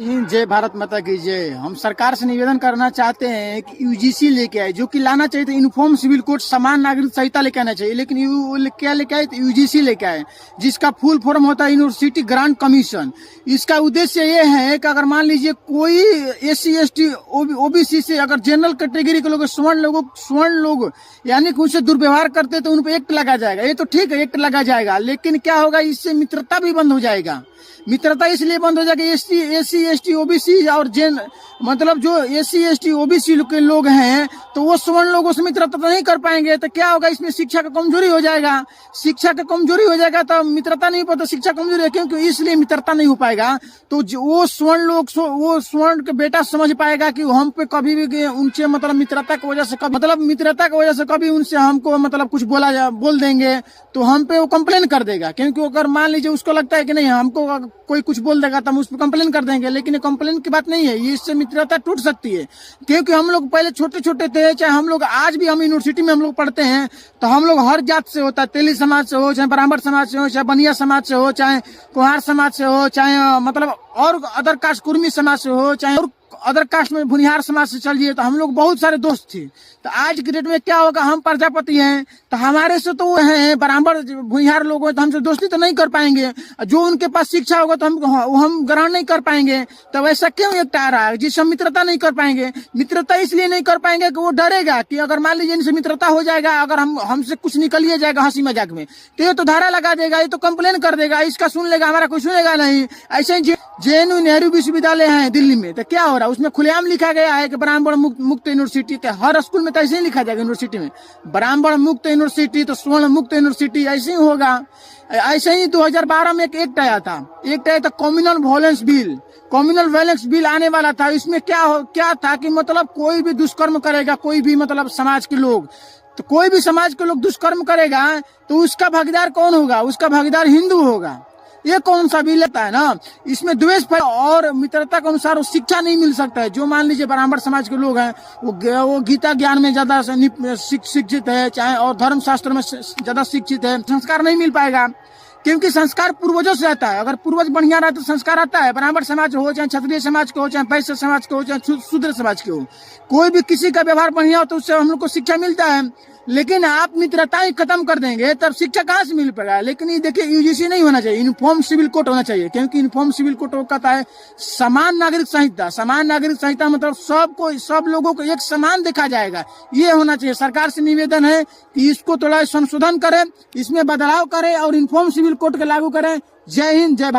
जय भारत माता की जय। हम सरकार से निवेदन करना चाहते हैं कि यूजीसी लेके आए, जो कि लाना चाहिए था यूनिफॉर्म सिविल कोड समान नागरिक संहिता लेके आना चाहिए, लेकिन क्या लेके आए तो यूजीसी लेके आए, जिसका फुल फॉर्म होता है यूनिवर्सिटी ग्रांट कमीशन। इसका उद्देश्य ये है कि अगर मान लीजिए कोई SC ST OBC से अगर जनरल कैटेगरी के लोग स्वर्ण लोग यानी कि उनसे दुर्व्यवहार करते तो उन पर एक्ट लगा जाएगा। ये तो ठीक है, एक्ट लगा जाएगा, लेकिन क्या होगा, इससे मित्रता भी बंद हो जाएगा। मित्रता इसलिए बंद हो जाएगी, SC ST OBC और मतलब जो SC ST OBC के लोग हैं तो वो स्वर्ण लोगों से मित्रता तो नहीं कर पाएंगे। तो क्या होगा, इसमें शिक्षा का कमजोरी हो जाएगा। शिक्षा का कमजोरी हो जाएगा तो मित्रता नहीं पता, शिक्षा कमजोरी है, क्योंकि इसलिए मित्रता नहीं हो पाएगा। तो वो स्वर्ण लोग वो स्वर्ण के बेटा समझ पाएगा कि हम पे कभी भी उनसे मतलब मित्रता की वजह से कभी उनसे हमको मतलब कुछ बोल देंगे तो हम पे वो कंप्लेन कर देगा। क्योंकि अगर मान लीजिए उसको लगता है कि नहीं, हमको कोई कुछ बोल देगा तो हम उस पर कंप्लेन कर देंगे, लेकिन ये कंप्लेन की बात नहीं है, ये इससे मित्रता टूट सकती है। क्योंकि हम लोग पहले छोटे छोटे थे, चाहे हम लोग आज भी हम यूनिवर्सिटी में हम लोग पढ़ते हैं तो हम लोग हर जात से होता है, तेली समाज से हो, चाहे ब्राह्मण समाज से हो, चाहे बनिया समाज से हो, चाहे कुहार समाज से हो, चाहे मतलब और अदर कास्ट कुर्मी समाज से हो, चाहे और अदर कास्ट में भुनिहार समाज से चलिए, तो हम लोग बहुत सारे दोस्त थे। तो आज के डेट में क्या होगा, हम प्रजापति हैं तो हमारे से तो वो हैं ब्राह्मण भुनिहार लोग हैं तो हमसे दोस्ती तो नहीं कर पाएंगे। जो उनके पास शिक्षा होगा तो हम ग्रहण नहीं कर पाएंगे। तो ऐसा क्यों एक आ रहा है जिससे हम मित्रता नहीं कर पाएंगे? मित्रता इसलिए नहीं कर पाएंगे कि वो डरेगा कि अगर मान लीजिए इनसे मित्रता हो जाएगा, अगर हमसे कुछ निकलिए जाएगा हंसी मजाक में तो ये तो धारा लगा देगा, ये तो कंप्लेन कर देगा, इसका सुन लेगा, हमारा कोई सुनेगा नहीं। ऐसे ही JNU नेहरू विश्वविद्यालय है दिल्ली में, तो क्या हो रहा है, उसमें खुलेआम लिखा गया है कि ब्राह्मण मुक्त यूनिवर्सिटी। तो हर स्कूल में तो ऐसे ही लिखा जाएगा, यूनिवर्सिटी में ब्राह्मण मुक्त यूनिवर्सिटी तो स्वर्ण मुक्त यूनिवर्सिटी, ऐसे ही होगा। ऐसे ही 2012 में एक एक्ट आया था कम्युनल वायलेंस बिल आने वाला था। इसमें क्या था कि मतलब कोई भी दुष्कर्म करेगा, कोई भी मतलब समाज के लोग, तो कोई भी समाज के लोग दुष्कर्म करेगा तो उसका भागीदार कौन होगा? उसका भागीदार हिंदू होगा। ये कौन सा बिल है ना? इसमें द्वेष और मित्रता के अनुसार शिक्षा नहीं मिल सकता है। जो मान लीजिए ब्राह्मण समाज के लोग हैं वो गीता ज्ञान में ज्यादा शिक्षित है, चाहे और धर्म शास्त्र में ज्यादा शिक्षित है, संस्कार नहीं मिल पाएगा। क्योंकि संस्कार पूर्वजों से आता है, अगर पूर्वज बढ़िया रहे तो संस्कार आता है। ब्राह्मण समाज हो, चाहे क्षत्रिय समाज के हो, चाहे वैश्य समाज के हो, चाहे शूद्र समाज के हो, कोई भी किसी का व्यवहार बढ़िया हो तो उससे हम लोग को शिक्षा मिलता है। लेकिन आप मित्रता ही खत्म कर देंगे तब शिक्षा कहाँ से मिल पाएगा? लेकिन ये देखिए, UGC नहीं होना चाहिए, यूनिफॉर्म सिविल कोड होना चाहिए। क्योंकि यूनिफॉर्म सिविल कोड कहता है समान नागरिक संहिता। समान नागरिक संहिता मतलब सब लोगों को एक समान देखा जाएगा, ये होना चाहिए। सरकार से निवेदन है कि इसको थोड़ा संशोधन करें, इसमें बदलाव करें और यूनिफॉर्म सिविल कोड के लागू करें। जय हिंद, जय भारत।